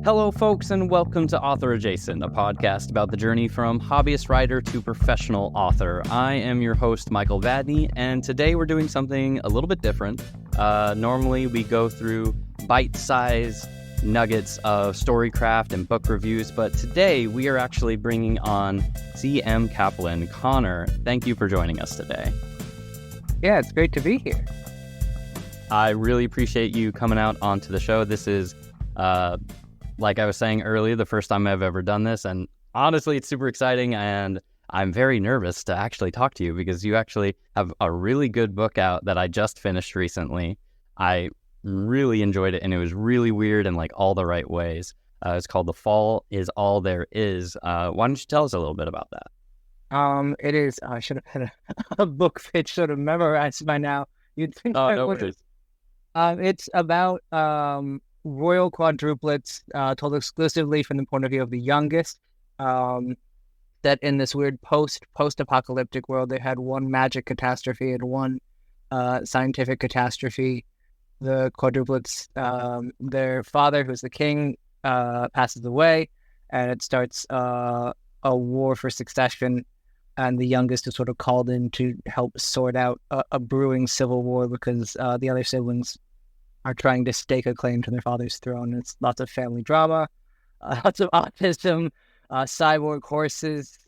Hello, folks, and welcome to Author Adjacent, a podcast about the journey from hobbyist writer to professional author. I am your host, Michael Vadney, and today we're doing something a little bit different. Normally, we go through bite-sized nuggets of storycraft and book reviews, but today we are actually bringing on C.M. Caplan. Connor, thank you for joining us today. Yeah, it's great to be here. I really appreciate you coming out onto the show. This is, like I was saying earlier, the first time I've ever done this, and honestly, it's super exciting, and I'm very nervous to actually talk to you because you actually have a really good book out that I just finished recently. I really enjoyed it, and it was really weird in like all the right ways. It's called The Fall Is All There Is. Why don't you tell us a little bit about that? It is. I should have had a book pitch sort of memorized by now. You'd think I No would. worries. It's about royal quadruplets, told exclusively from the point of view of the youngest. That in this weird post-apocalyptic world, they had one magic catastrophe and one scientific catastrophe. The quadruplets, their father, who's the king, passes away, and it starts a war for succession. And the youngest is sort of called in to help sort out a brewing civil war because the other siblings are trying to stake a claim to their father's throne. It's lots of family drama, lots of autism, cyborg horses,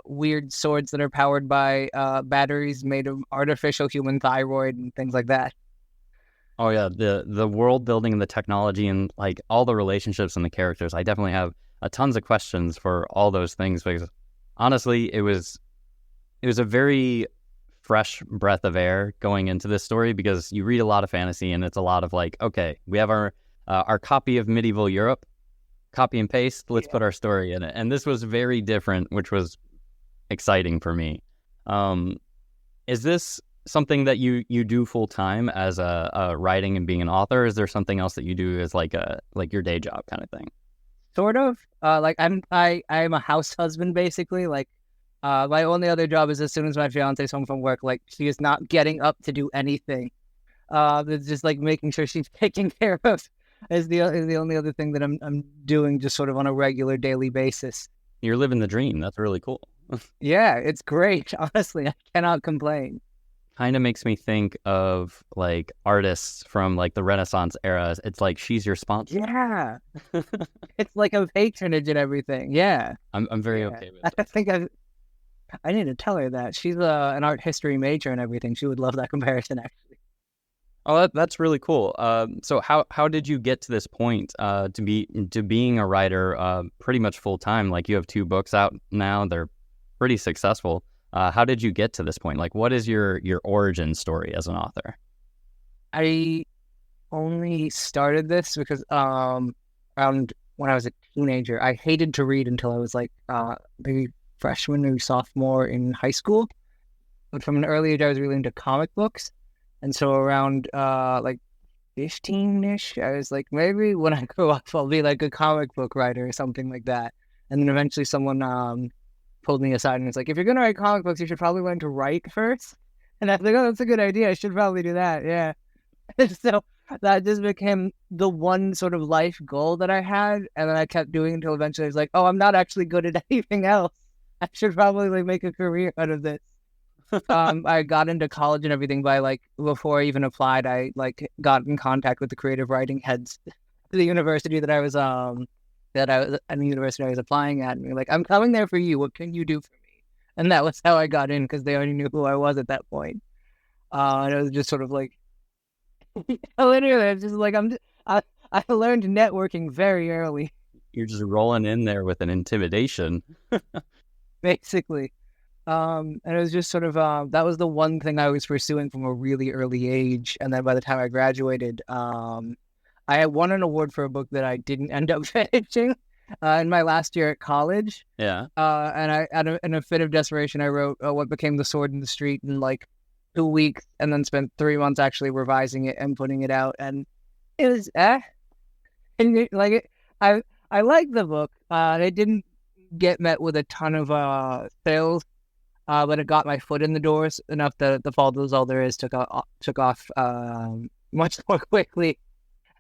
weird swords that are powered by batteries made of artificial human thyroid and things like that. Oh yeah, the world building and the technology and like all the relationships and the characters. I definitely have tons of questions for all those things because honestly, it was a very fresh breath of air going into this story because you read a lot of fantasy and it's a lot of like, okay, we have our copy of medieval Europe, copy and paste, let's put our story in it. And this was very different, which was exciting for me. Is this something that you do full time as a writing and being an author? Or is there something else that you do as like your day job kind of thing? Sort of. I'm a house husband basically. My only other job is as soon as my fiance's home from work, like she is not getting up to do anything. It's just like making sure she's taken care of is the only other thing that I'm doing just sort of on a regular daily basis. You're living the dream. That's really cool. Yeah, it's great. Honestly, I cannot complain. Kind of makes me think of like artists from like the Renaissance era. It's like she's your sponsor. Yeah, it's like a patronage and everything. Yeah, I'm very okay with it. I think I need to tell her that she's an art history major and everything. She would love that comparison, actually. Oh, that's really cool. So how did you get to this point to being a writer pretty much full time? Like you have 2 books out now; they're pretty successful. How did you get to this point? Like, what is your origin story as an author? I only started this because around when I was a teenager, I hated to read until I was like maybe freshman or sophomore in high school. But from an early age, I was really into comic books. And so around like 15-ish, I was like, maybe when I grow up, I'll be like a comic book writer or something like that. And then eventually someone pulled me aside and was like, if you're going to write comic books, you should probably learn to write first. And I was like, oh, that's a good idea. I should probably do that. Yeah. So that just became the one sort of life goal that I had. And then I kept doing it until eventually I was like, oh, I'm not actually good at anything else. I should probably like make a career out of this. I got into college and everything by like before I even applied, I like got in contact with the creative writing heads at the university that I was applying at, and we were like, I'm coming there for you. What can you do for me? And that was how I got in because they already knew who I was at that point. And it was just sort of like literally, it's just like I learned networking very early. You're just rolling in there with an intimidation. Basically. And it was just sort of, that was the one thing I was pursuing from a really early age. And then by the time I graduated, I had won an award for a book that I didn't end up finishing in my last year at college. Yeah. And I, in a fit of desperation, I wrote what became The Sword in the Street in like 2 weeks and then spent 3 months actually revising it and putting it out. And it was, And I liked the book. It didn't get met with a ton of sales. But it got my foot in the doors enough that The Fall Is All There Is took off much more quickly.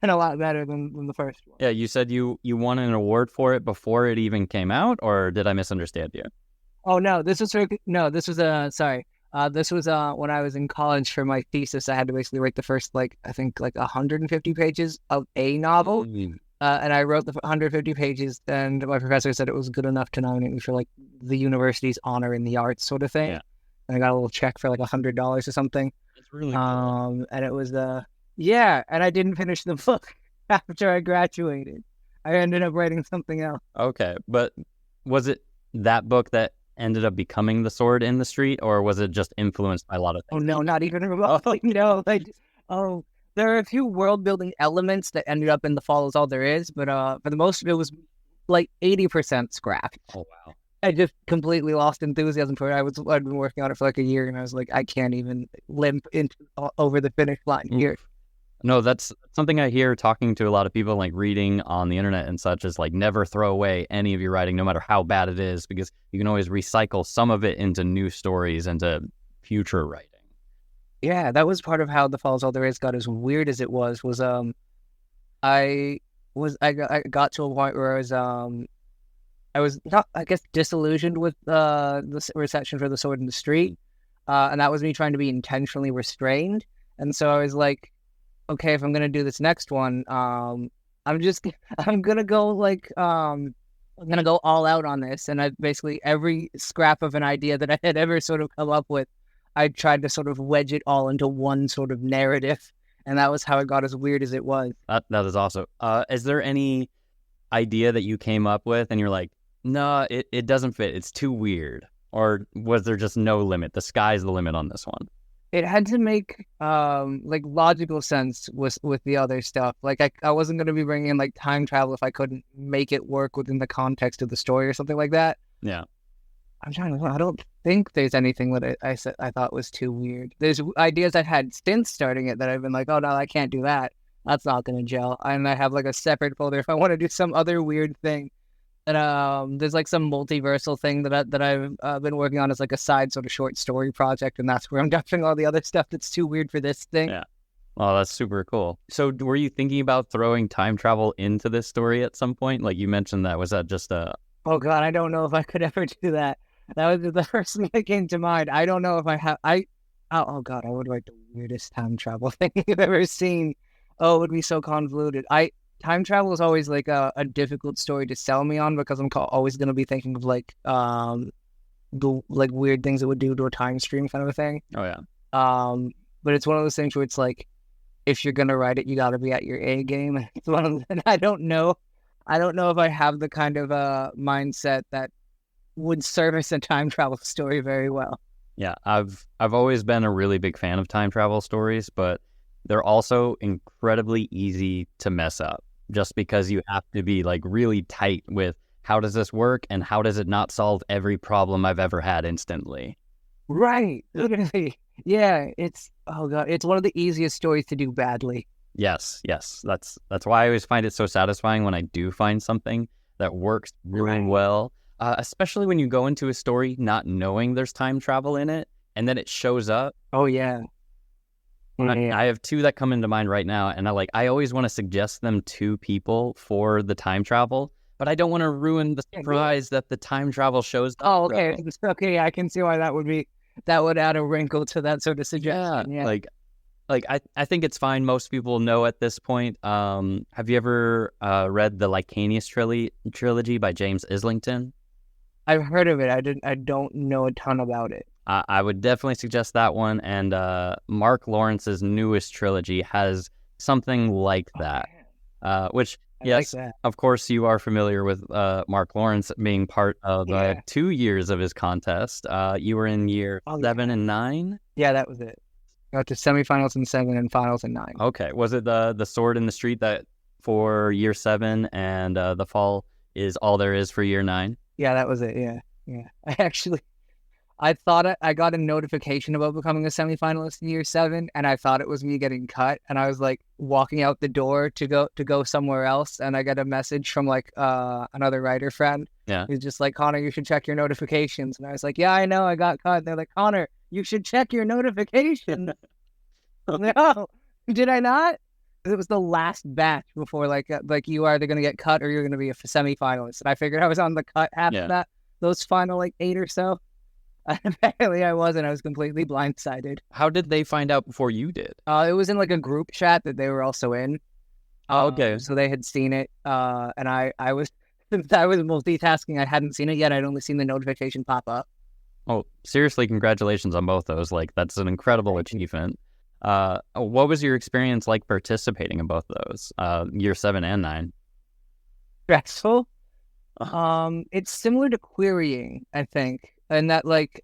and a lot better than the first one. Yeah, you said you won an award for it before it even came out, or did I misunderstand you? Oh no, this was sorry. This was when I was in college for my thesis. I had to basically write the first I think 150 pages of a novel. And I wrote the 150 pages, and my professor said it was good enough to nominate me for the university's honor in the arts sort of thing. Yeah. And I got a little check for $100 or something. That's really cool. And it was yeah, and I didn't finish the book after I graduated. I ended up writing something else. Okay, but was it that book that ended up becoming The Sword in the Street, or was it just influenced by a lot of things? Oh no, not even remotely. No, there are a few world building elements that ended up in The Fall Is All There Is, but for the most of it was 80% scrap. Oh wow. I just completely lost enthusiasm for it. I'd been working on it for a year, and I was like, I can't even limp over the finish line here. No, that's something I hear talking to a lot of people, reading on the internet and such, is never throw away any of your writing, no matter how bad it is, because you can always recycle some of it into new stories, into future writing. Yeah, that was part of how The Fall Is All There Is got as weird as it was I got to a point where I was not, I guess, disillusioned with the reception for The Sword in the Street, and that was me trying to be intentionally restrained. And so I was like, okay, if I'm gonna do this next one, I'm gonna go I'm gonna go all out on this. And I basically every scrap of an idea that I had ever sort of come up with, I tried to sort of wedge it all into one sort of narrative, and that was how it got as weird as it was. That is awesome. Is there any idea that you came up with and you're like, no, it doesn't fit, it's too weird? Or was there just no limit? The sky's the limit on this one. It had to make logical sense with the other stuff. I wasn't going to be bringing in time travel if I couldn't make it work within the context of the story or something like that. Yeah. I'm trying to. I don't think there's anything that I thought was too weird. There's ideas I've had since starting it that I've been like, oh no, I can't do that. That's not going to gel. And I have a separate folder if I want to do some other weird thing. And there's some multiversal thing that I've been working on as a side sort of short story project, and that's where I'm dumping all the other stuff that's too weird for this thing. Yeah. Well, that's super cool. So were you thinking about throwing time travel into this story at some point? You mentioned that. Was that just a... Oh God, I don't know if I could ever do that. That was the first thing that came to mind. I don't know if I have... Oh God, I would write the weirdest time travel thing you've ever seen. Oh, it would be so convoluted. Time travel is always a difficult story to sell me on, because I'm always going to be thinking of the weird things it would do to a time stream kind of a thing. Oh yeah. But it's one of those things where it's if you're going to write it, you got to be at your A game. It's one of I don't know if I have the kind of mindset that would service a time travel story very well. Yeah, I've always been a really big fan of time travel stories, but they're also incredibly easy to mess up, just because you have to be really tight with how does this work and how does it not solve every problem I've ever had instantly. Right. Literally. Yeah. It's one of the easiest stories to do badly. Yes. That's why I always find it so satisfying when I do find something that works really well, especially when you go into a story not knowing there's time travel in it, and then it shows up. Oh yeah. I have two that come into mind right now, and I always want to suggest them to people for the time travel, but I don't want to ruin the surprise that the time travel shows up. Oh, okay. Though. Okay, I can see why that would add a wrinkle to that sort of suggestion. Yeah. I think it's fine. Most people know at this point. Have you ever read the Licanius trilogy by James Islington? I've heard of it. I don't know a ton about it. I would definitely suggest that one. And Mark Lawrence's newest trilogy has something like that. Which, yes, like that. Of course, you are familiar with Mark Lawrence being part of 2 years of his contest. You were in year 7 and 9? Yeah, that was it. Got to semifinals in 7 and finals in 9. Okay. Was it the Sword in the Street that for year 7 and The Fall Is All There Is for year 9? Yeah, that was it. Yeah. I thought I got a notification about becoming a semifinalist in year 7, and I thought it was me getting cut. And I was walking out the door to go somewhere else, and I got a message from another writer friend. Yeah, he's just like, Connor, you should check your notifications. And I was like, yeah, I know, I got cut. And they're like, Connor, you should check your notifications. No, did I not? it was the last batch before like you are either going to get cut or you're going to be a semi-finalist. And I figured I was on the cut after that, those final like 8 or so. Apparently I wasn't. I was completely blindsided. How did they find out before you did? It was in like a group chat that they were also in. Okay. So they had seen it, and I was I was multitasking. I hadn't seen it yet. I'd only seen the notification pop up. Oh, seriously, congratulations on both those. Like, that's an incredible achievement. What was your experience like participating in both of those, year 7 and 9? Stressful. It's similar to querying, I think, and that like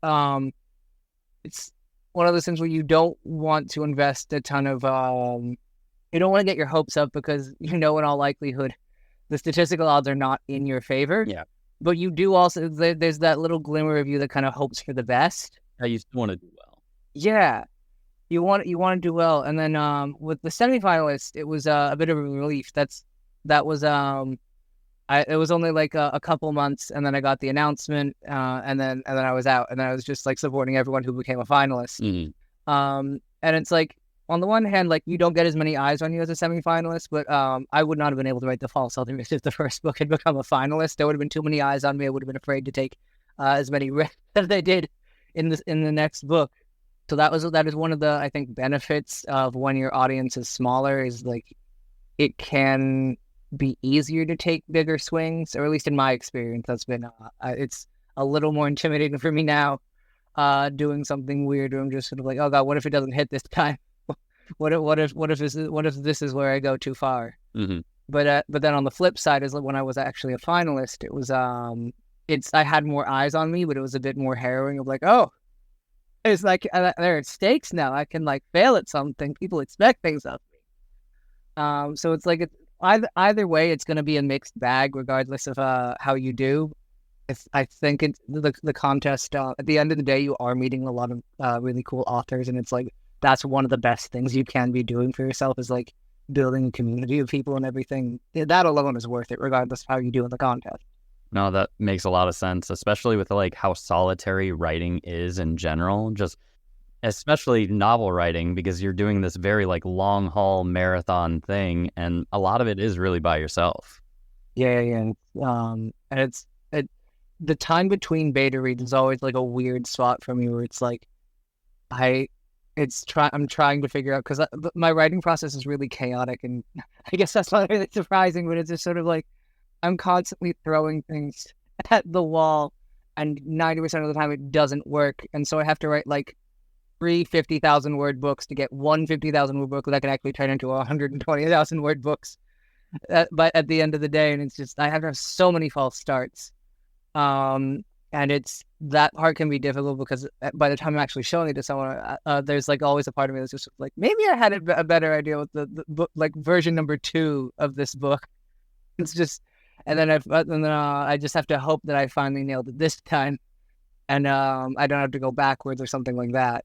it's one of those things where you don't want to invest a ton of you don't want to get your hopes up because in all likelihood the statistical odds are not in your favor. Yeah. But you do also there's that little glimmer of you that kind of hopes for the best. You still want to do well. Yeah. You want to do well, and then with the semifinalists, it was a bit of a relief. It was only like a couple months, and then I got the announcement, and then I was out, and then I was just like supporting everyone who became a finalist. Mm-hmm. And it's like on the one hand, like you don't get as many eyes on you as a semifinalist, but I would not have been able to write the False Alchemist if the first book had become a finalist. There would have been too many eyes on me. I would have been afraid to take as many risks as they did in the next book. So that is one of the, I think, benefits of when your audience is smaller is like it can be easier to take bigger swings, or at least in my experience, that's been it's a little more intimidating for me now. Doing something weird, where I'm just sort of like, oh god, what if it doesn't hit this time? what if this is where I go too far? Mm-hmm. But then on the flip side is when I was actually a finalist, it was I had more eyes on me, but it was a bit more harrowing of like, oh. It's like there are stakes now. I can like fail at something. People expect things of me. So it's like either way, it's going to be a mixed bag, regardless of how you do. I think it's the contest. At the end of the day, you are meeting a lot of really cool authors, and it's like that's one of the best things you can be doing for yourself is like building a community of people and everything. That alone is worth it, regardless of how you do in the contest. No, that makes a lot of sense, especially with like how solitary writing is in general, just especially novel writing, because you're doing this very like long haul marathon thing, and a lot of it is really by yourself. Yeah. And it's the time between beta reads is always like a weird spot for me where it's like I'm trying to figure out, because my writing process is really chaotic, and I guess that's not really surprising, but it's just sort of like I'm constantly throwing things at the wall, and 90% of the time it doesn't work. And so I have to write like 3 50,000 word books to get one 50,000 word book that can actually turn into 120,000 word books. But at the end of the day, and it's just, I have to have so many false starts. And it's, that part can be difficult because by the time I'm actually showing it to someone, there's like always a part of me that's just like, maybe I had a better idea with the book, like version number 2 of this book. It's just, and then I just have to hope that I finally nailed it this time, and I don't have to go backwards or something like that.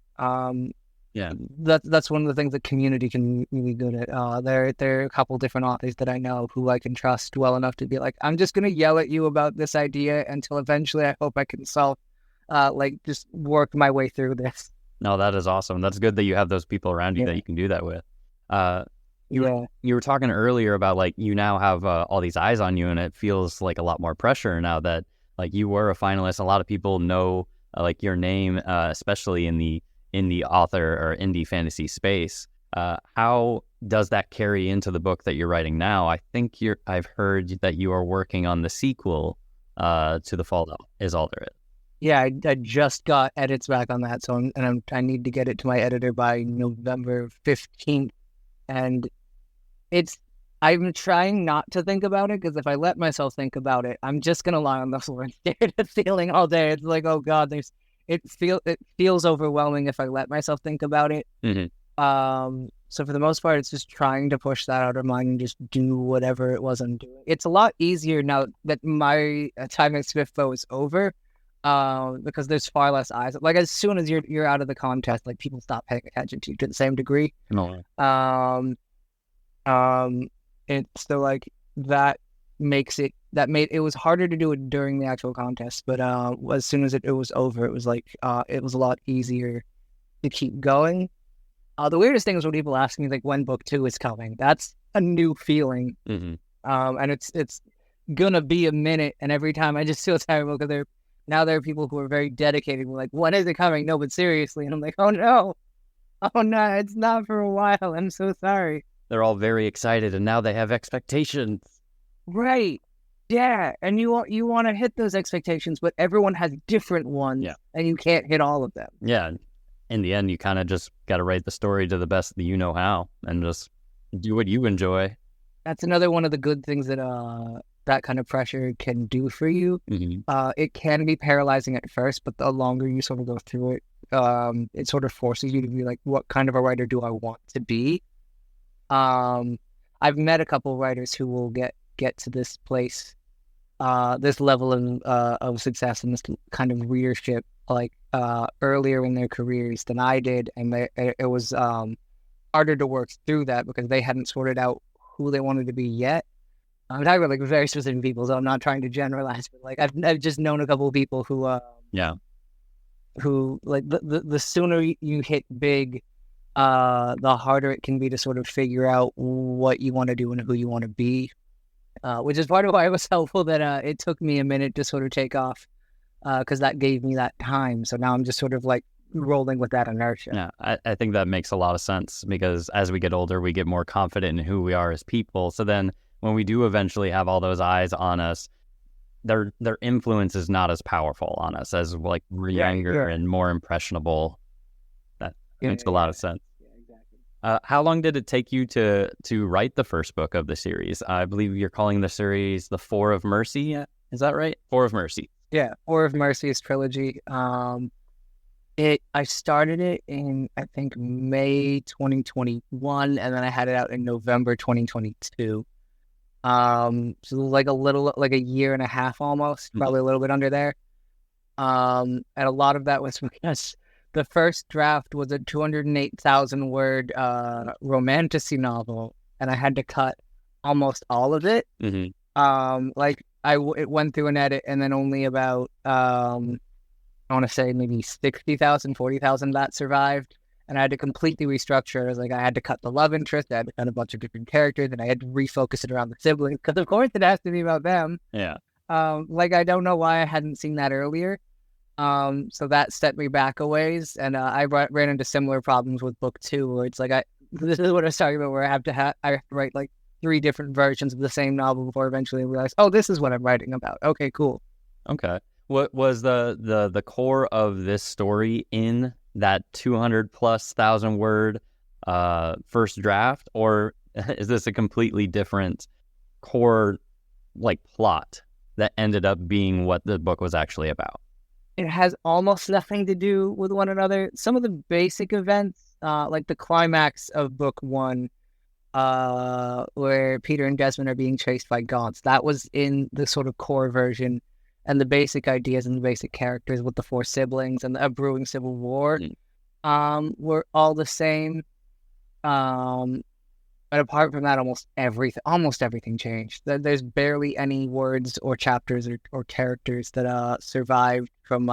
Yeah, that's one of the things that community can be really good at. There are a couple different authors that I know who I can trust well enough to be like, I'm just gonna yell at you about this idea until eventually I hope I can just work my way through this. No, that is awesome. That's good that you have those people around you that you can do that with. You were talking earlier about like you now have all these eyes on you, and it feels like a lot more pressure now that like you were a finalist. A lot of people know like your name, especially in the indie author or indie fantasy space. How does that carry into the book that you're writing now? I think I've heard that you are working on the sequel to The Fall Is All There Is. Yeah, I just got edits back on that, so I need to get it to my editor by November 15th, and I'm trying not to think about it, because if I let myself think about it, I'm just gonna lie on the floor and stare at the ceiling all day. It's like, oh god, it feels overwhelming if I let myself think about it. Mm-hmm. So for the most part, it's just trying to push that out of mind and just do whatever it was I'm doing. It's a lot easier now that my time at Swiftbow is over, because there's far less eyes. Like as soon as you're out of the contest, like people stop paying attention to you to the same degree. No. It's still like that made it was harder to do it during the actual contest, but as soon as it was over, it was like it was a lot easier to keep going. The weirdest thing is when people ask me like when book 2 is coming. That's a new feeling. Hmm. And it's gonna be a minute, and every time I just feel terrible because there are people who are very dedicated. We're like, when is it coming? No, but seriously, and I'm like, oh no, it's not for a while. I'm so sorry. They're all very excited, and now they have expectations. Right. Yeah, and you want to hit those expectations, but everyone has different ones, Yeah. and you can't hit all of them. Yeah. In the end, you kind of just got to write the story to the best that you know how, and just do what you enjoy. That's another one of the good things that that kind of pressure can do for you. Mm-hmm. It can be paralyzing at first, but the longer you sort of go through it, it sort of forces you to be like, what kind of a writer do I want to be? I've met a couple of writers who will get to this place, this level of success and this kind of readership, like earlier in their careers than I did, and it was harder to work through that because they hadn't sorted out who they wanted to be yet. I'm talking about like very specific people, so I'm not trying to generalize, but like I've just known a couple of people who who like the sooner you hit big, the harder it can be to sort of figure out what you want to do and who you want to be, which is part of why it was helpful that it took me a minute to sort of take off, because that gave me that time. So now I'm just sort of like rolling with that inertia. Yeah, I think that makes a lot of sense because as we get older, we get more confident in who we are as people. So then when we do eventually have all those eyes on us, their influence is not as powerful on us as like we're younger and more impressionable. That makes a lot of sense. Yeah, exactly. How long did it take you to write the first book of the series? I believe you're calling the series The Four of Mercy. Is that right? Four of Mercy. Yeah, Four of Mercy's trilogy. I started it in, I think, May 2021, and then I had it out in November 2022. So like a year and a half almost, probably a little bit under there. And a lot of that was because the first draft was a 208,000 word romantasy novel, and I had to cut almost all of it. Mm-hmm. It went through an edit, and then only about I want to say maybe 60,000, 40,000 that survived. And I had to completely restructure. I was like, I had to cut the love interest. I had to cut a bunch of different characters, and I had to refocus it around the siblings because, of course, it has to be about them. Yeah. I don't know why I hadn't seen that earlier. So that set me back a ways, and I ran into similar problems with book 2, where it's like this is what I was talking about, where I have to write like 3 different versions of the same novel before eventually I realize, oh, this is what I'm writing about. Okay, cool. Okay. What was the core of this story in that 200,000+ word first draft, or is this a completely different core like plot that ended up being what the book was actually about? It has almost nothing to do with one another. Some of the basic events, like the climax of book 1, where Peter and Desmond are being chased by gaunts, that was in the sort of core version. And the basic ideas and the basic characters with the 4 siblings and a brewing civil war were all the same. But apart from that, almost everything changed. There's barely any words or chapters or characters that survived from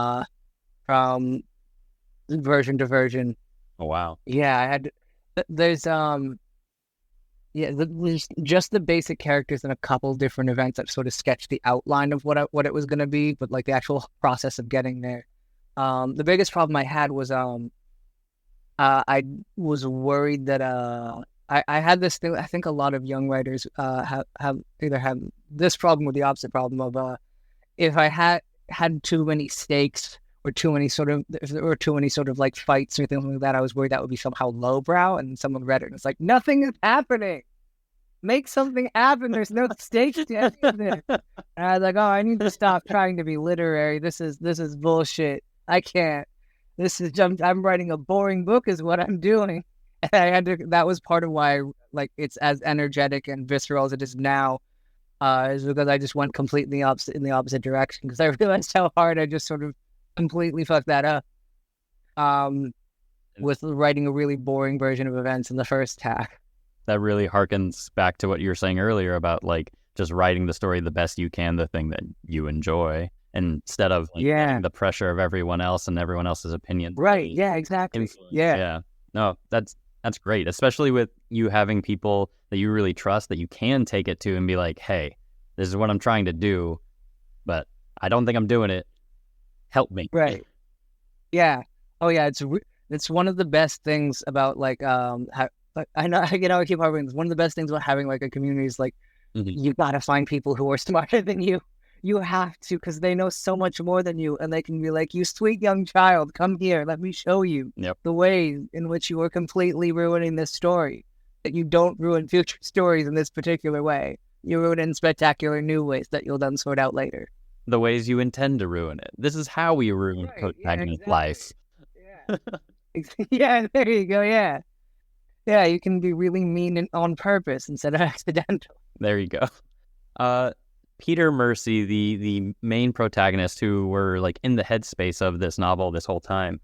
version to version. Oh wow! Yeah, I had. There's just the basic characters and a couple different events that sort of sketched the outline of what it was going to be, but like the actual process of getting there. The biggest problem I had was I was worried that I had this thing. I think a lot of young writers have either have this problem or the opposite problem of if I had too many stakes or too many sort of like fights or things like that, I was worried that would be somehow lowbrow. And someone read it and it's like, nothing is happening. Make something happen. There's no stakes to any of this. And I was like, oh, I need to stop trying to be literary. This is bullshit. I can't. I'm writing a boring book is what I'm doing. And I had to. That was part of why it's as energetic and visceral as it is now. Is because I just went completely in the opposite direction because I realized how hard I just sort of completely fucked that up. With writing a really boring version of events in the first half. That really harkens back to what you were saying earlier about like just writing the story the best you can, the thing that you enjoy, instead of the pressure of everyone else and everyone else's opinion. Right. Yeah. Exactly. Yeah. No, that's That's great, especially with you having people that you really trust that you can take it to and be like, hey, this is what I'm trying to do, but I don't think I'm doing it. Help me. Right. Yeah. Oh yeah. It's one of the best things about like I know I keep harping. One of the best things about having like a community is like you gotta find people who are smarter than you. You have to, because they know so much more than you, and they can be like, "You sweet young child, come here. Let me show you the way in which you are completely ruining this story. That you don't ruin future stories in this particular way. You ruin it in spectacular new ways that you'll then sort out later. The ways you intend to ruin it. This is how we ruin protagonist life. Yeah. Yeah, there you go. Yeah. Yeah, you can be really mean and on purpose instead of accidental. There you go. Peter Mercy, the main protagonist who were like in the headspace of this novel this whole time,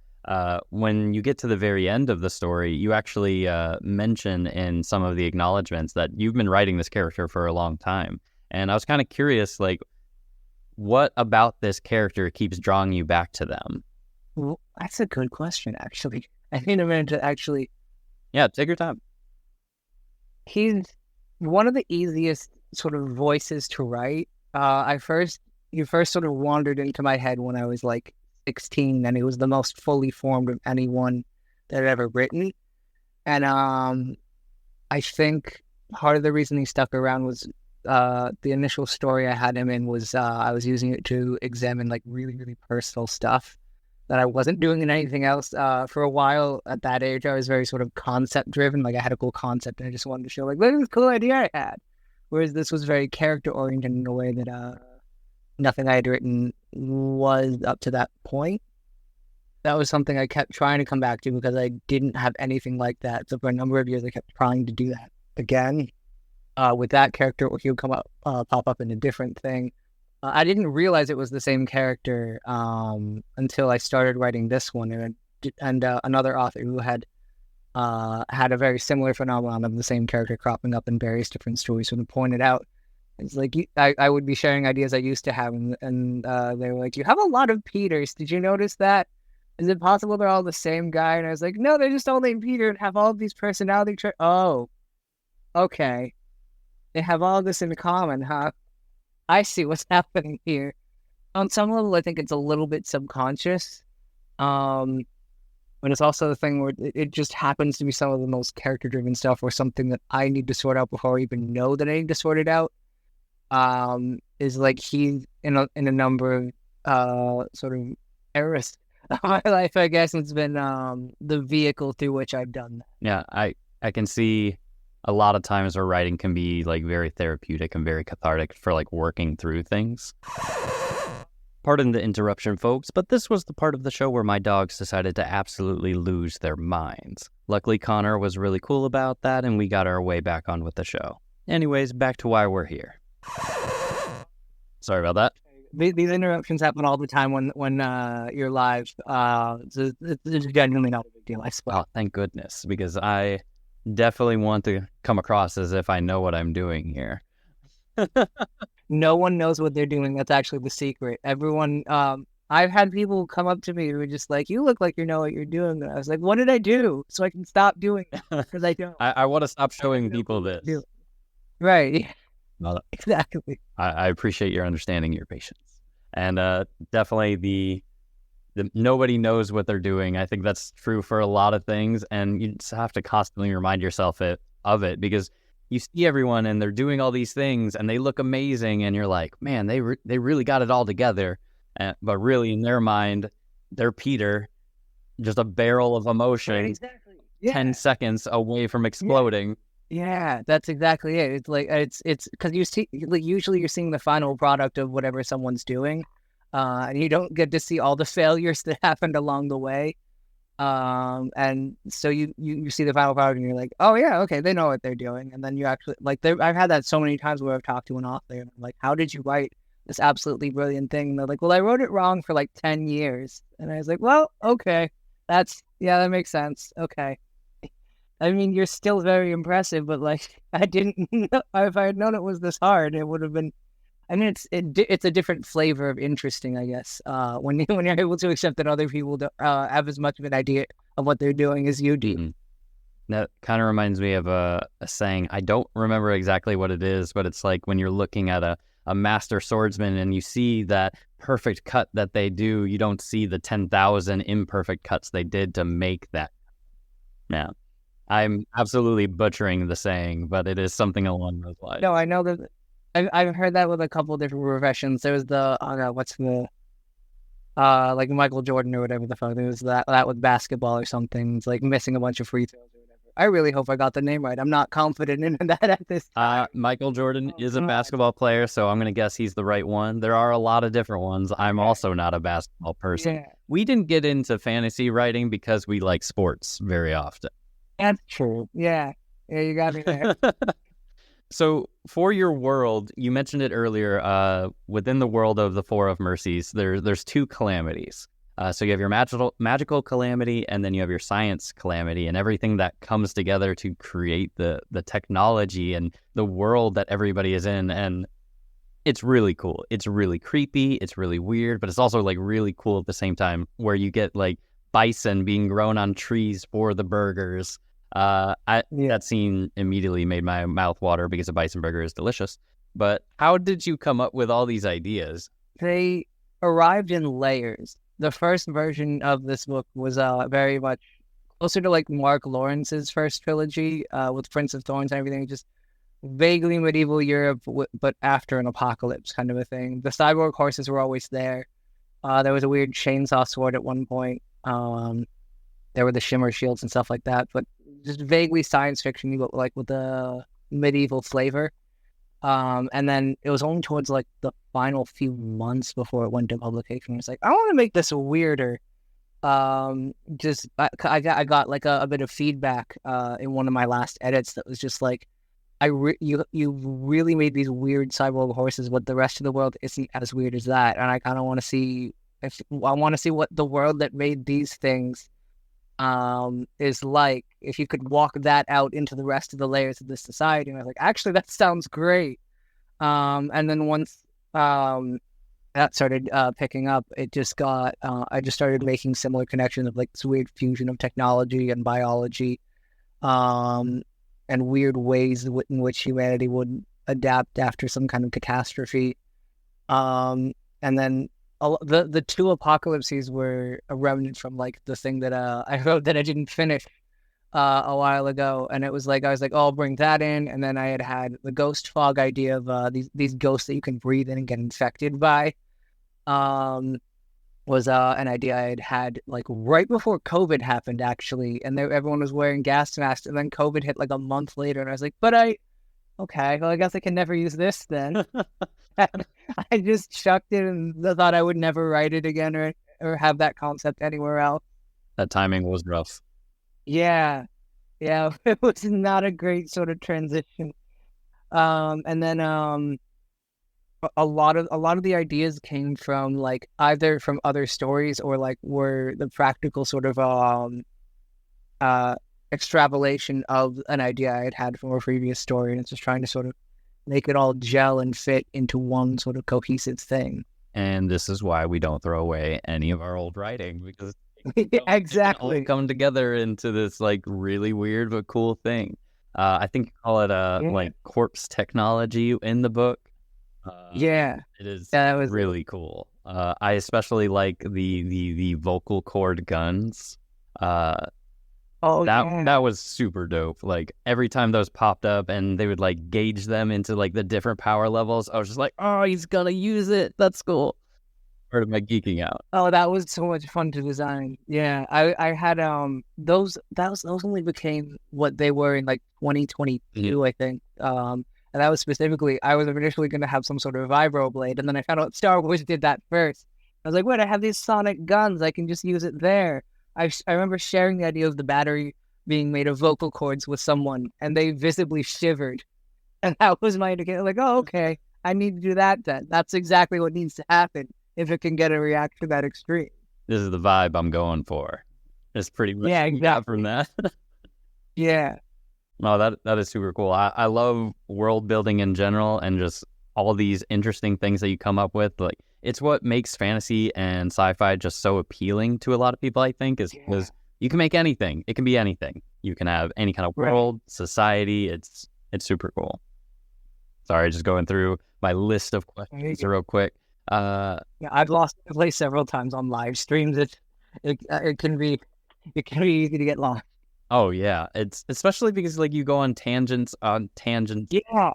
when you get to the very end of the story, you actually mention in some of the acknowledgments that you've been writing this character for a long time. And I was kind of curious, like, what about this character keeps drawing you back to them? Well, that's a good question, actually. I need a minute to actually... Yeah, take your time. He's one of the easiest sort of voices to write. He first sort of wandered into my head when I was like 16, and he was the most fully formed of anyone that had ever written. And I think part of the reason he stuck around was the initial story I had him in was I was using it to examine like really, really personal stuff that I wasn't doing in anything else. For a while at that age, I was very sort of concept driven. Like I had a cool concept and I just wanted to show like, look at this cool idea I had. Whereas this was very character oriented in a way that nothing I had written was up to that point. That was something I kept trying to come back to because I didn't have anything like that. So for a number of years, I kept trying to do that again. With that character, he would come up, pop up in a different thing. I didn't realize it was the same character until I started writing this one, and another author who had a very similar phenomenon of the same character cropping up in various different stories sort of pointed out. It's like I would be sharing ideas I used to have, and they were like, "You have a lot of Peters. Did you notice that? Is it possible they're all the same guy?" And I was like, "No, they're just all named Peter and have all of these personality traits." Oh, okay. They have all this in common, huh? I see what's happening here. On some level, I think it's a little bit subconscious. But it's also the thing where it just happens to be some of the most character-driven stuff or something that I need to sort out before I even know that I need to sort it out. Is like he's in a number of sort of eras of my life, I guess. It's been the vehicle through which I've done that. Yeah, I can see a lot of times where writing can be like very therapeutic and very cathartic for like working through things. Pardon the interruption, folks, but this was the part of the show where my dogs decided to absolutely lose their minds. Luckily, Connor was really cool about that, and we got our way back on with the show. Anyways, back to why we're here. Sorry about that. These interruptions happen all the time when you're live. It's genuinely not a big deal, I suppose. Oh, thank goodness, because I definitely want to come across as if I know what I'm doing here. No one knows what they're doing. That's actually the secret. Everyone, I've had people come up to me who are just like, "You look like you know what you're doing." And I was like, "What did I do so I can stop doing it?" Because I don't. I want to stop showing people this. Right. Well, exactly. I appreciate your understanding, your patience, and definitely the nobody knows what they're doing. I think that's true for a lot of things, and you just have to constantly remind yourself of it because you see everyone and they're doing all these things and they look amazing, and you're like, man, they really got it all together. But really, in their mind, they're Peter, just a barrel of emotion, right, exactly. Yeah. 10 seconds away from exploding. Yeah, that's exactly it. It's like it's because you see, like, usually you're seeing the final product of whatever someone's doing. And you don't get to see all the failures that happened along the way. And so you see the final product and you're like, oh yeah, okay, they know what they're doing. And then you actually, like, I've had that so many times where I've talked to an author and I'm like, how did you write this absolutely brilliant thing? And they're like, well, I wrote it wrong for like 10 years. And I was like, well, okay, that makes sense. Okay. I mean, you're still very impressive, but like, I didn't know, if I had known it was this hard, it would have been. I mean, it's a different flavor of interesting, I guess. When you're able to accept that other people don't have as much of an idea of what they're doing as you do. That kind of reminds me of a saying. I don't remember exactly what it is, but it's like when you're looking at a master swordsman and you see that perfect cut that they do, you don't see the 10,000 imperfect cuts they did to make that. Yeah. I'm absolutely butchering the saying, but it is something along those lines. No, I know that I've heard that with a couple of different professions. There was the what's the like Michael Jordan or whatever the fuck. There was that with basketball or something. It's like missing a bunch of free throws or whatever. I really hope I got the name right. I'm not confident in that at this time. Michael Jordan Oh is a God. basketball player, so I'm going to guess he's the right one. There are a lot of different ones. I'm Okay. also not a basketball person. Yeah, We didn't get into fantasy writing because we like sports very often. that's true. Yeah, yeah, you got me there. So for your world, you mentioned it earlier, within the world of the Four of Mercies, there's two calamities. So you have your magical calamity, and then you have your science calamity, and everything that comes together to create the technology and the world that everybody is in. And it's really cool. It's really creepy. It's really weird, but it's also like really cool at the same time, where you get like bison being grown on trees for the burgers. Yeah, That scene immediately made my mouth water because a bison burger is delicious. But how did you come up with all these ideas? they arrived in layers. The first version of this book was very much closer to like Mark Lawrence's first trilogy, with Prince of Thorns and everything, just vaguely medieval Europe, but after an apocalypse kind of a thing. The cyborg horses were always there. There was a weird chainsaw sword at one point. There were the shimmer shields and stuff like that, but just vaguely science fiction, but like with the medieval flavor. And then it was only towards like the final few months before it went to publication. It's like, I want to make this weirder. Just I got like a bit of feedback in one of my last edits that was just like, you really made these weird cyborg horses, but the rest of the world isn't as weird as that. And I kind of want to see if I want to see what the world that made these things is like, if you could walk that out into the rest of the layers of this society. And I was like, actually, that sounds great. And then once that started picking up, it just got I just started making similar connections of like this weird fusion of technology and biology, and weird ways in which humanity would adapt after some kind of catastrophe. And then the two apocalypses were a remnant from like the thing that I wrote that I didn't finish a while ago, and it was like I was like, oh, I'll bring that in, and then I had the ghost fog idea of these ghosts that you can breathe in and get infected by. Was an idea I had like right before COVID happened, actually, and everyone was wearing gas masks, and then COVID hit like a month later, and I was like, okay, well, I guess I can never use this then. I just chucked it and thought I would never write it again or have that concept anywhere else. That timing was rough. Yeah, yeah, it was not a great sort of transition. And then a lot of the ideas came from like either from other stories or like were the practical sort of extrapolation of an idea I had from a previous story, and it's just trying to sort of make it all gel and fit into one sort of cohesive thing. And this is why we don't throw away any of our old writing, because Exactly. all come together into this like really weird but cool thing. I think you call it like corpse technology in the book. Yeah. It is Yeah, that was really cool. I especially like the vocal cord guns. That was super dope. Like every time those popped up and they would like gauge them into like the different power levels, I was just like, oh, he's gonna use it. That's cool. Part of my geeking out. Oh, that was so much fun to design. Yeah, I had those only became what they were in like 2022, I think. And that was specifically, I was initially going to have some sort of vibro blade, and then I found out Star Wars did that first. I was like, wait, I have these sonic guns. I can just use it there. I remember sharing the idea of the battery being made of vocal cords with someone, and they visibly shivered. And that was my indicator, like, oh, okay, I need to do that then. That's exactly what needs to happen if it can get a reaction that extreme. This is the vibe I'm going for. It's pretty much Yeah, exactly. from that. Yeah. No, that is super cool. I love world building in general, and just all these interesting things that you come up with. Like, it's what makes fantasy and sci-fi just so appealing to a lot of people, I think, is because you can make anything. It can be anything. You can have any kind of Right. world, society. It's super cool. Sorry, just going through my list of questions real quick. Yeah, I've lost the place several times on live streams. It can be easy to get lost. Oh yeah, it's especially because like you go on tangents. Yeah,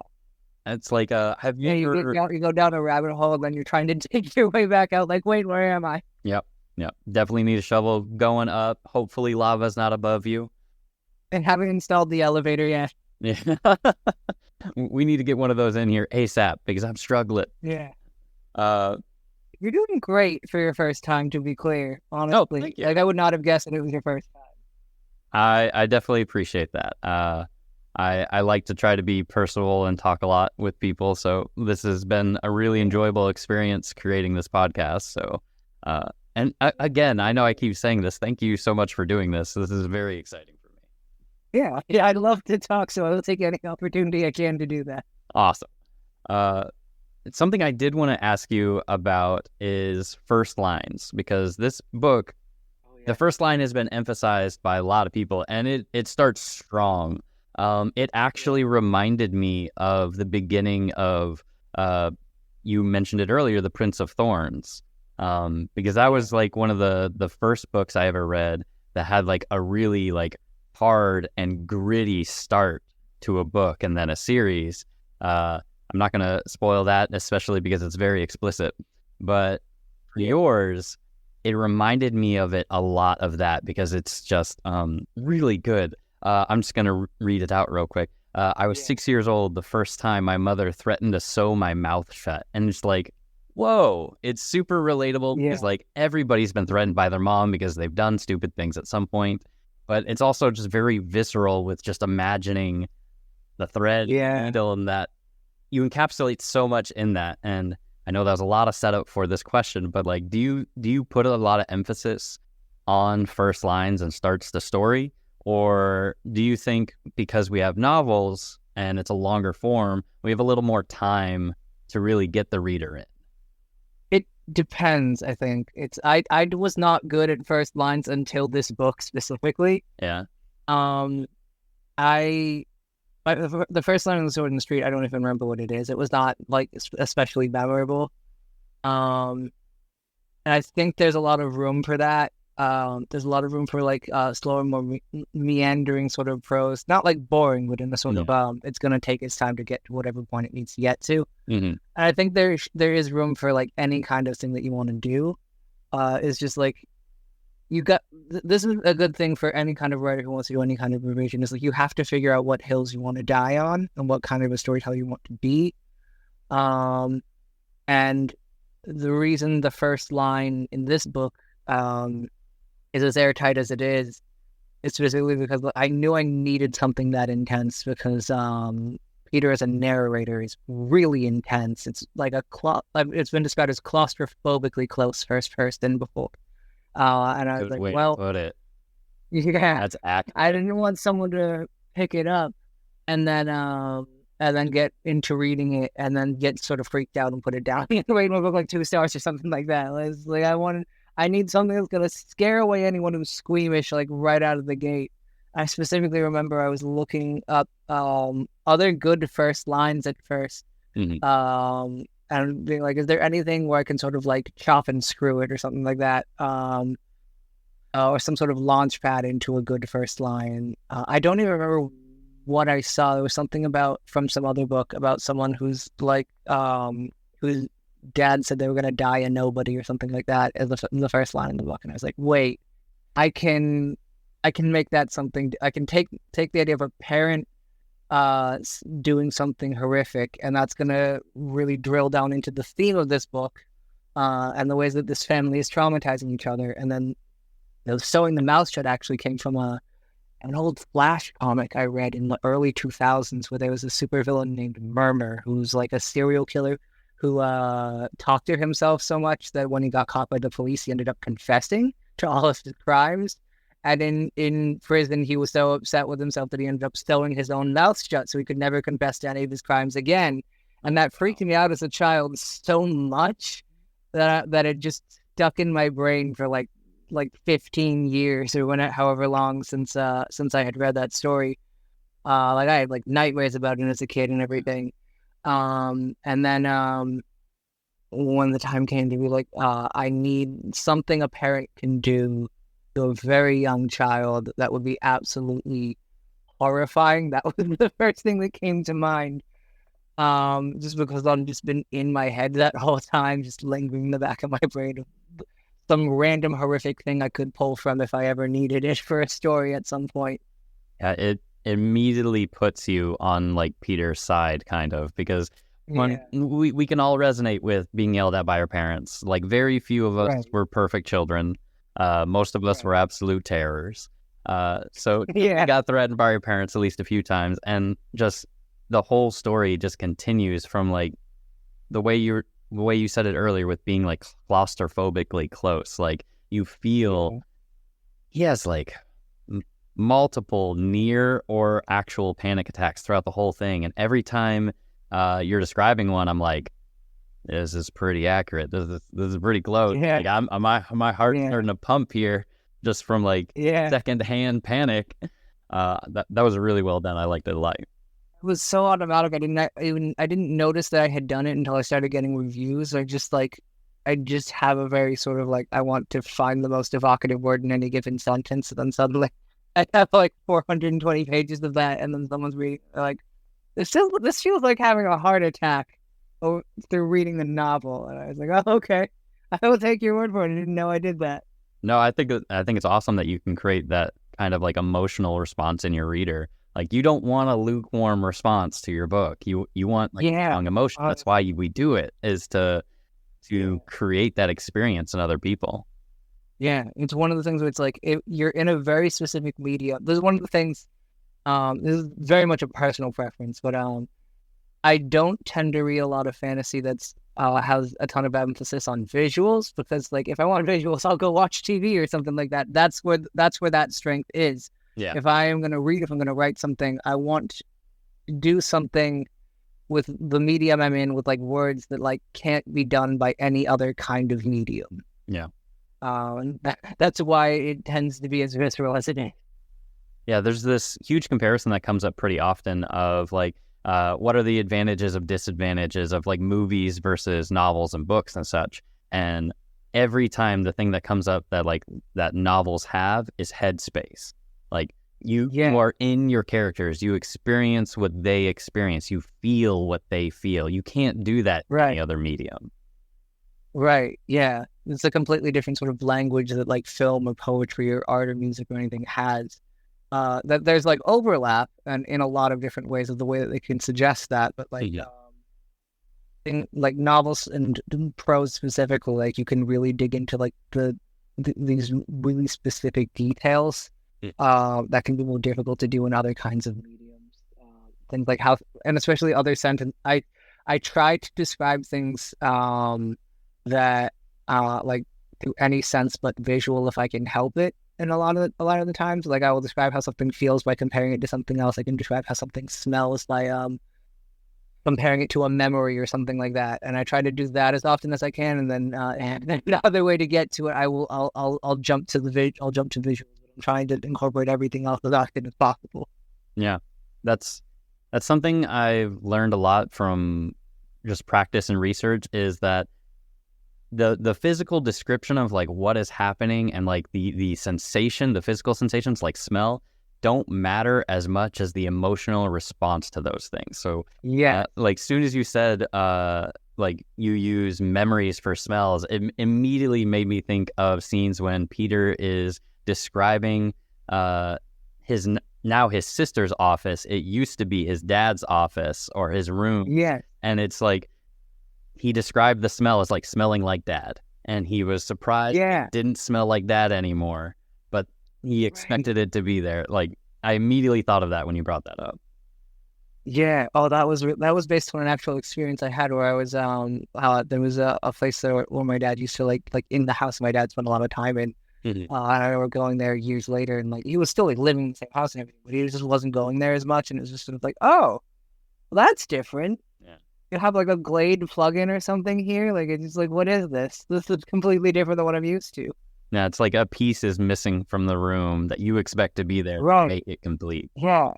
It's like have you yeah. ever? You go down a rabbit hole, and then you're trying to dig your way back out. Like, wait, where am I? Yep, yep. Definitely need a shovel going up. Hopefully, lava's not above you. And haven't installed the elevator yet. Yeah, we need to get one of those in here ASAP because I'm struggling. Yeah. Uh, You're doing great for your first time, to be clear, honestly. thank you. Like, I would not have guessed that it was your first time. I definitely appreciate that. I like to try to be personal and talk a lot with people, so this has been a really enjoyable experience creating this podcast. So, again, I know I keep saying this. Thank you so much for doing this. This is very exciting for me. Yeah, I'd love to talk, so I will take any opportunity I can to do that. Awesome. Something I did want to ask you about is first lines, because this book, the first line has been emphasized by a lot of people, and it starts strong. It actually reminded me of the beginning of, you mentioned it earlier, The Prince of Thorns, because that was like one of the first books I ever read that had like a really like hard and gritty start to a book and then a series. I'm not going to spoil that, especially because it's very explicit, but for yours, it reminded me of it a lot of that because it's just really good. I'm just going to read it out real quick. I was 6 years old the first time my mother threatened to sew my mouth shut. And it's like, whoa, it's super relatable because like everybody's been threatened by their mom because they've done stupid things at some point. But it's also just very visceral with just imagining the thread needle, and that you encapsulate so much in that. And I know that was a lot of setup for this question, but like, do you put a lot of emphasis on first lines and starts the story? Or do you think because we have novels and it's a longer form, we have a little more time to really get the reader in? It depends, I think. I was not good at first lines until this book specifically. Yeah. The first line of The Sword in the Street, I don't even remember what it is. It was not like especially memorable. And I think there's a lot of room for that. There's a lot of room for like slower, more meandering sort of prose. Not like boring, but in a sort of it's going to take its time to get to whatever point it needs to get to. Mm-hmm. And I think there is room for like any kind of thing that you want to do. It's just like this is a good thing for any kind of writer who wants to do any kind of revision. Is like you have to figure out what hills you want to die on and what kind of a storyteller you want to be. And the reason the first line in this book is as airtight as it is specifically because I knew I needed something that intense because Peter as a narrator is really intense. It's like it's been described as claustrophobically close first person before. And I was like, well, put it. Yeah, that's act. I didn't want someone to pick it up and then get into reading it and then get sort of freaked out and put it down and rate my book like 2 stars or something like that. It's like I need something that's gonna scare away anyone who's squeamish like right out of the gate. I specifically remember I was looking up other good first lines at first. Mm-hmm. And being like, is there anything where I can sort of like chop and screw it or something like that? Or some sort of launch pad into a good first line. I don't even remember what I saw. There was something from some other book about someone who's like, whose dad said they were going to die a nobody or something like that as the first line in the book. And I was like, wait, I can make that something. I can take the idea of a parent doing something horrific, and that's going to really drill down into the theme of this book and the ways that this family is traumatizing each other. And then sewing the mouth shut actually came from an old Flash comic I read in the early 2000s where there was a supervillain named Murmur who's like a serial killer who talked to himself so much that when he got caught by the police, he ended up confessing to all of his crimes. And in prison, he was so upset with himself that he ended up sewing his own mouth shut so he could never confess to any of his crimes again. And that freaked me out as a child so much that it just stuck in my brain for like like 15 years or however long since I had read that story. Like I had like nightmares about it as a kid and everything. And then when the time came to be like, I need something a parent can do to a very young child that would be absolutely horrifying. That was the first thing that came to mind. Just because I've just been in my head that whole time, just lingering in the back of my brain. Some random horrific thing I could pull from if I ever needed it for a story at some point. Yeah, it immediately puts you on like Peter's side, kind of, because when we can all resonate with being yelled at by our parents. Like very few of us were perfect children. Most of us were absolute terrors. So we got threatened by our parents at least a few times, and just the whole story just continues from like the way you said it earlier with being like claustrophobically close. Like you feel he has like multiple near or actual panic attacks throughout the whole thing, and every time you're describing one, I'm like, this is pretty accurate. This is pretty close. Yeah. Like my heart's starting to pump here just from like secondhand panic. That was really well done. I liked it a lot. It was so automatic. I didn't notice that I had done it until I started getting reviews. I just have a very sort of like, I want to find the most evocative word in any given sentence, and then suddenly I have like 420 pages of that, and then someone's reading like, this feels like having a heart attack through reading the novel. And I was like, oh, okay, I will take your word for it. I didn't know I did that. No, I think it's awesome that you can create that kind of like emotional response in your reader. Like you don't want a lukewarm response to your book. You want like strong emotion. That's why we do it, is to create that experience in other people. Yeah, it's one of the things where it's like you're in a very specific media. This is one of the things. This is very much a personal preference, but I don't tend to read a lot of fantasy that's has a ton of emphasis on visuals, because like if I want visuals, I'll go watch TV or something like that. That's where that strength is. Yeah. If I'm going to write something, I want to do something with the medium I'm in, with like words that like can't be done by any other kind of medium. Yeah. And that's why it tends to be as visceral as it is. Yeah, there's this huge comparison that comes up pretty often of like, what are the advantages of disadvantages of like movies versus novels and books and such. And every time the thing that comes up that novels have is headspace. Like you are in your characters, you experience what they experience, you feel what they feel. You can't do that in any other medium. Right. Yeah. It's a completely different sort of language that like film or poetry or art or music or anything has. That there's like overlap and in a lot of different ways of the way that they can suggest that, but like in like novels and prose specifically, like you can really dig into like these really specific details that can be more difficult to do in other kinds of mediums. Things like how, and especially other sentence. I try to describe things that like through any sense but visual if I can help it. And a lot of the times, like I will describe how something feels by comparing it to something else. I can describe how something smells by comparing it to a memory or something like that. And I try to do that as often as I can. And then another way to get to it, I'll jump to visuals. I'm trying to incorporate everything else as often as possible. Yeah, that's something I've learned a lot from just practice and research, is that the physical description of like what is happening and like the sensation, the physical sensations like smell, don't matter as much as the emotional response to those things. So like soon as you said like you use memories for smells, it immediately made me think of scenes when Peter is describing his sister's office. It used to be his dad's office or his room. Yeah. And it's like he described the smell as like smelling like dad, and he was surprised it didn't smell like that anymore, but he expected it to be there. Like I immediately thought of that when you brought that up. Yeah. Oh, that was based on an actual experience I had where I was there was a place there where my dad used to like in the house my dad spent a lot of time in. And I remember going there years later, and like he was still like living in the same house and everything, but he just wasn't going there as much, and it was just sort of like, oh, well, that's different. You have like a Glade plugin or something here. Like it's just like, what is this? This is completely different than what I'm used to. Yeah, it's like a piece is missing from the room that you expect to be there to Right. make it complete. Yeah.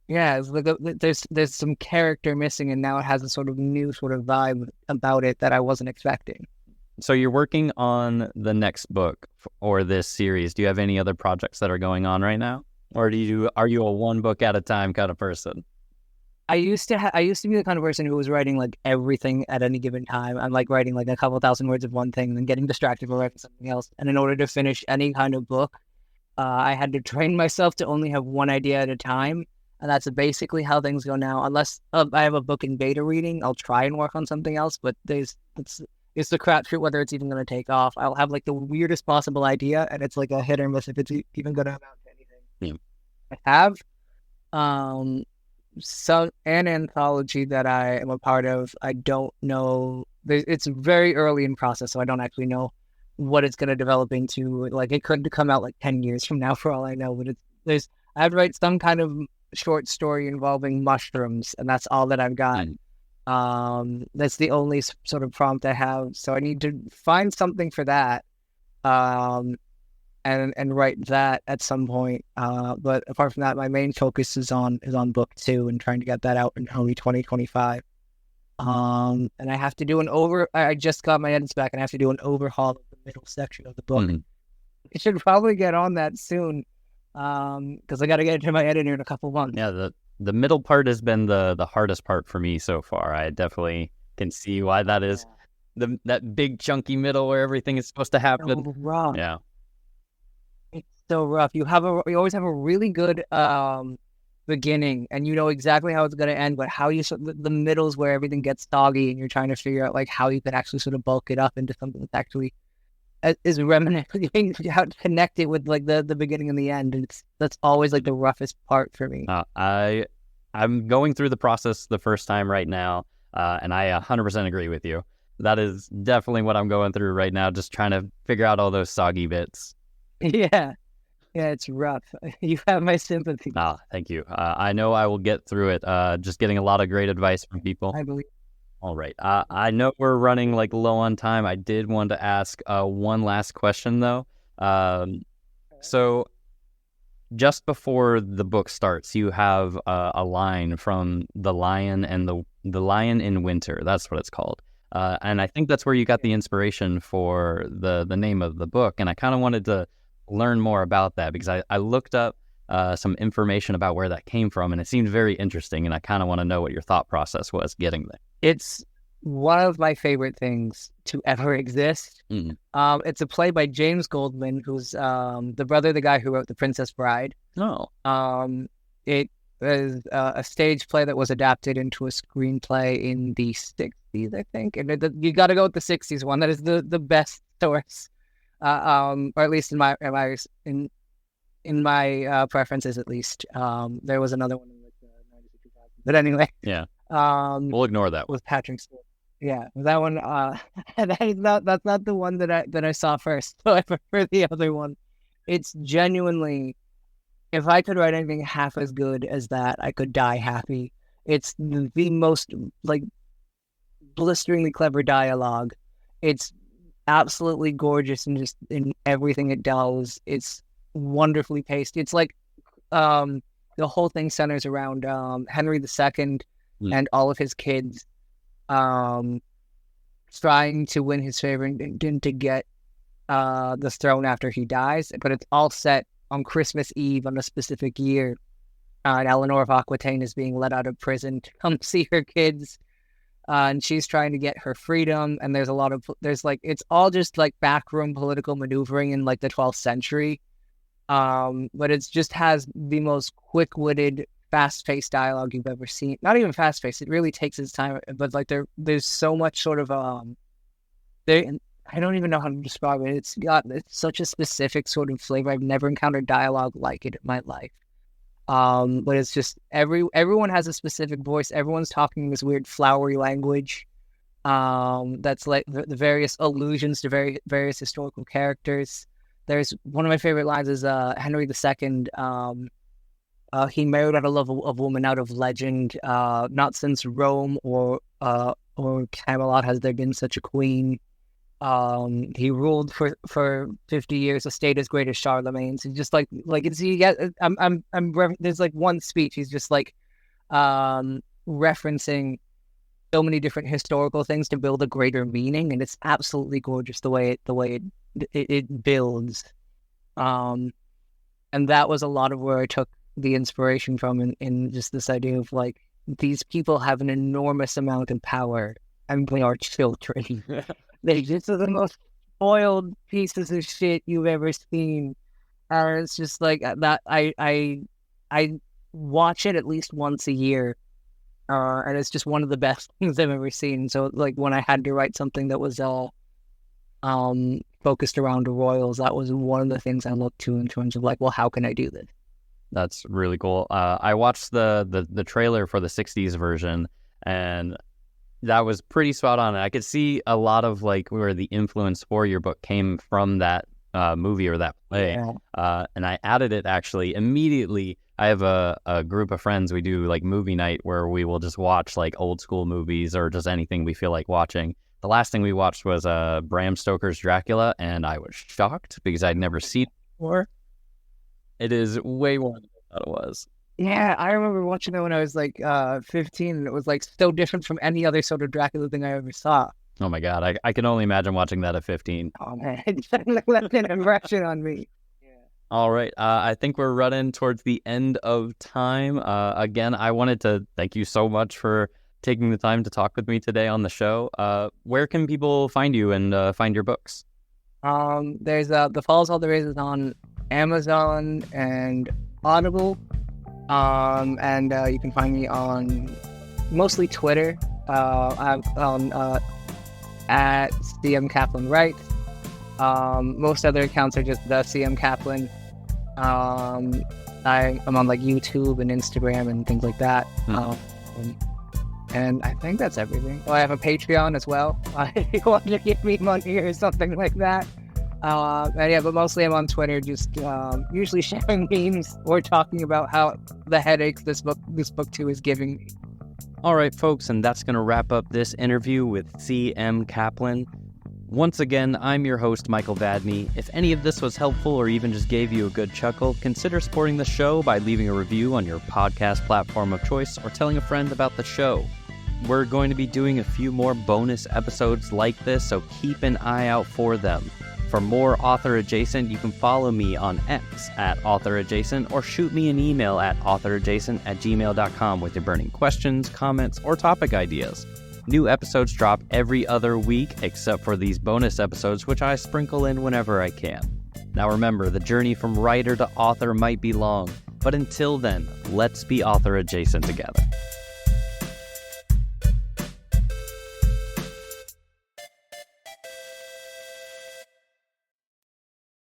Yeah, it's like there's some character missing, and now it has a sort of new sort of vibe about it that I wasn't expecting. So you're working on the next book or this series. Do you have any other projects that are going on right now? Or are you a one book at a time kind of person? I used to be the kind of person who was writing like everything at any given time. I'm like writing like a couple thousand words of one thing and then getting distracted by writing something else. And in order to finish any kind of book, I had to train myself to only have one idea at a time. And that's basically how things go now. Unless I have a book in beta reading, I'll try and work on something else. But it's the crapshoot whether it's even going to take off. I'll have like the weirdest possible idea, and it's like a hit or miss if it's even going to amount to anything. Yeah. I have an anthology that I am a part of. I don't know. It's very early in process, so I don't actually know what it's going to develop into. Like it could come out like 10 years from now for all I know. But I have to write some kind of short story involving mushrooms, and that's all that I've got. That's the only sort of prompt I have. So I need to find something for that. And write that at some point. But apart from that, my main focus is on book 2 and trying to get that out in early 2025. And I have to do I just got my edits back and I have to do an overhaul of the middle section of the book. I should probably get on that soon. Because I got to get it to my editor in a couple months. Yeah, the middle part has been the hardest part for me so far. I definitely can see why that is. That big chunky middle where everything is supposed to happen. So rough. Yeah. It's so rough. You always have a really good beginning, and you know exactly how it's going to end, but how the middle is where everything gets soggy, and you're trying to figure out like how you can actually sort of bulk it up into something that's actually is reminiscent, how to connect it with like the beginning and the end. And that's always like the roughest part for me. I'm going through the process the first time right now, and I 100% agree with you. That is definitely what I'm going through right now, just trying to figure out all those soggy bits. Yeah, it's rough. You have my sympathy. Thank you. I know I will get through it. Just getting a lot of great advice from people. I believe. All right. I know we're running like low on time. I did want to ask one last question though. So just before the book starts, you have a line from The Lion and the Lion in Winter. That's what it's called. And I think that's where you got the inspiration for the name of the book. And I kind of wanted to learn more about that because I looked up some information about where that came from, and it seemed very interesting. And I kind of want to know what your thought process was getting there. It's one of my favorite things to ever exist. It's a play by James Goldman, who's the brother of the guy who wrote The Princess Bride. It was a stage play that was adapted into a screenplay in the 60s, I think. And you got to go with the 60s one. That is the best source, or at least in my preferences, at least. There was another one in like the 90s or 2000s. But anyway. Yeah. We'll ignore that one. With Patrick Stewart. Yeah, that one. That's not the one that I saw first. So I prefer the other one. It's genuinely, if I could write anything half as good as that, I could die happy. It's the most like blisteringly clever dialogue. It's absolutely gorgeous and just in everything it does. It's wonderfully paced. It's like the whole thing centers around Henry II and all of his kids trying to win his favor and to get the throne after he dies. But it's all set on Christmas Eve on a specific year. And Eleanor of Aquitaine is being let out of prison to come see her kids. And she's trying to get her freedom. And it's all just like backroom political maneuvering in like the 12th century. But it just has the most quick-witted, fast-paced dialogue you've ever seen. Not even fast-paced; it really takes its time. But like there's so much sort of I don't even know how to describe it. It's such a specific sort of flavor. I've never encountered dialogue like it in my life. But it's just everyone has a specific voice. Everyone's talking this weird flowery language. That's like the various allusions to various historical characters. There's one of my favorite lines is Henry II. He married out of love a woman out of legend. Not since Rome or Camelot has there been such a queen. He ruled for 50 years, a state as great as Charlemagne's. And just like it's you get there's like one speech. He's just like referencing so many different historical things to build a greater meaning, and it's absolutely gorgeous the way it builds. And that was a lot of where I took the inspiration from in just this idea of like these people have an enormous amount of power and they are children. They just are the most spoiled pieces of shit you've ever seen. And it's just like that. I watch it at least once a year. And it's just one of the best things I've ever seen. So like when I had to write something that was focused around the royals, that was one of the things I looked to in terms of like, well, how can I do this? That's really cool. I watched the trailer for the 60s version, and that was pretty spot on. I could see a lot of like where the influence for your book came from that movie or that play. Yeah. And I added it actually immediately. I have a group of friends. We do like movie night where we will just watch like old school movies or just anything we feel like watching. The last thing we watched was Bram Stoker's Dracula, and I was shocked because I'd never seen it before. It is way more than I thought it was. Yeah, I remember watching it when I was like 15, and it was like so different from any other sort of Dracula thing I ever saw. Oh my God, I can only imagine watching that at 15. Oh man, it left an impression on me. Yeah. All right, I think we're running towards the end of time. Again, I wanted to thank you so much for taking the time to talk with me today on the show. Where can people find you and find your books? There's The Falls All There Is on Amazon and Audible. And you can find me on mostly Twitter. I'm on at CM Caplan Writes. Most other accounts are just the CM Caplan. I'm on like YouTube and Instagram and things like that. And I think that's everything. Oh, I have a Patreon as well. If you want to give me money or something like that. And yeah, but mostly I'm on Twitter, just usually sharing memes or talking about how the headaches this book too is giving me. All right, folks, and that's going to wrap up this interview with C.M. Caplan. Once again, I'm your host, Michael Vadney. If any of this was helpful or even just gave you a good chuckle, consider supporting the show by leaving a review on your podcast platform of choice or telling a friend about the show. We're going to be doing a few more bonus episodes like this, so keep an eye out for them. For more Author Adjacent, you can follow me on X at Author Adjacent or shoot me an email at authoradjacent@gmail.com with your burning questions, comments, or topic ideas. New episodes drop every other week except for these bonus episodes, which I sprinkle in whenever I can. Now remember, the journey from writer to author might be long, but until then, let's be author adjacent together.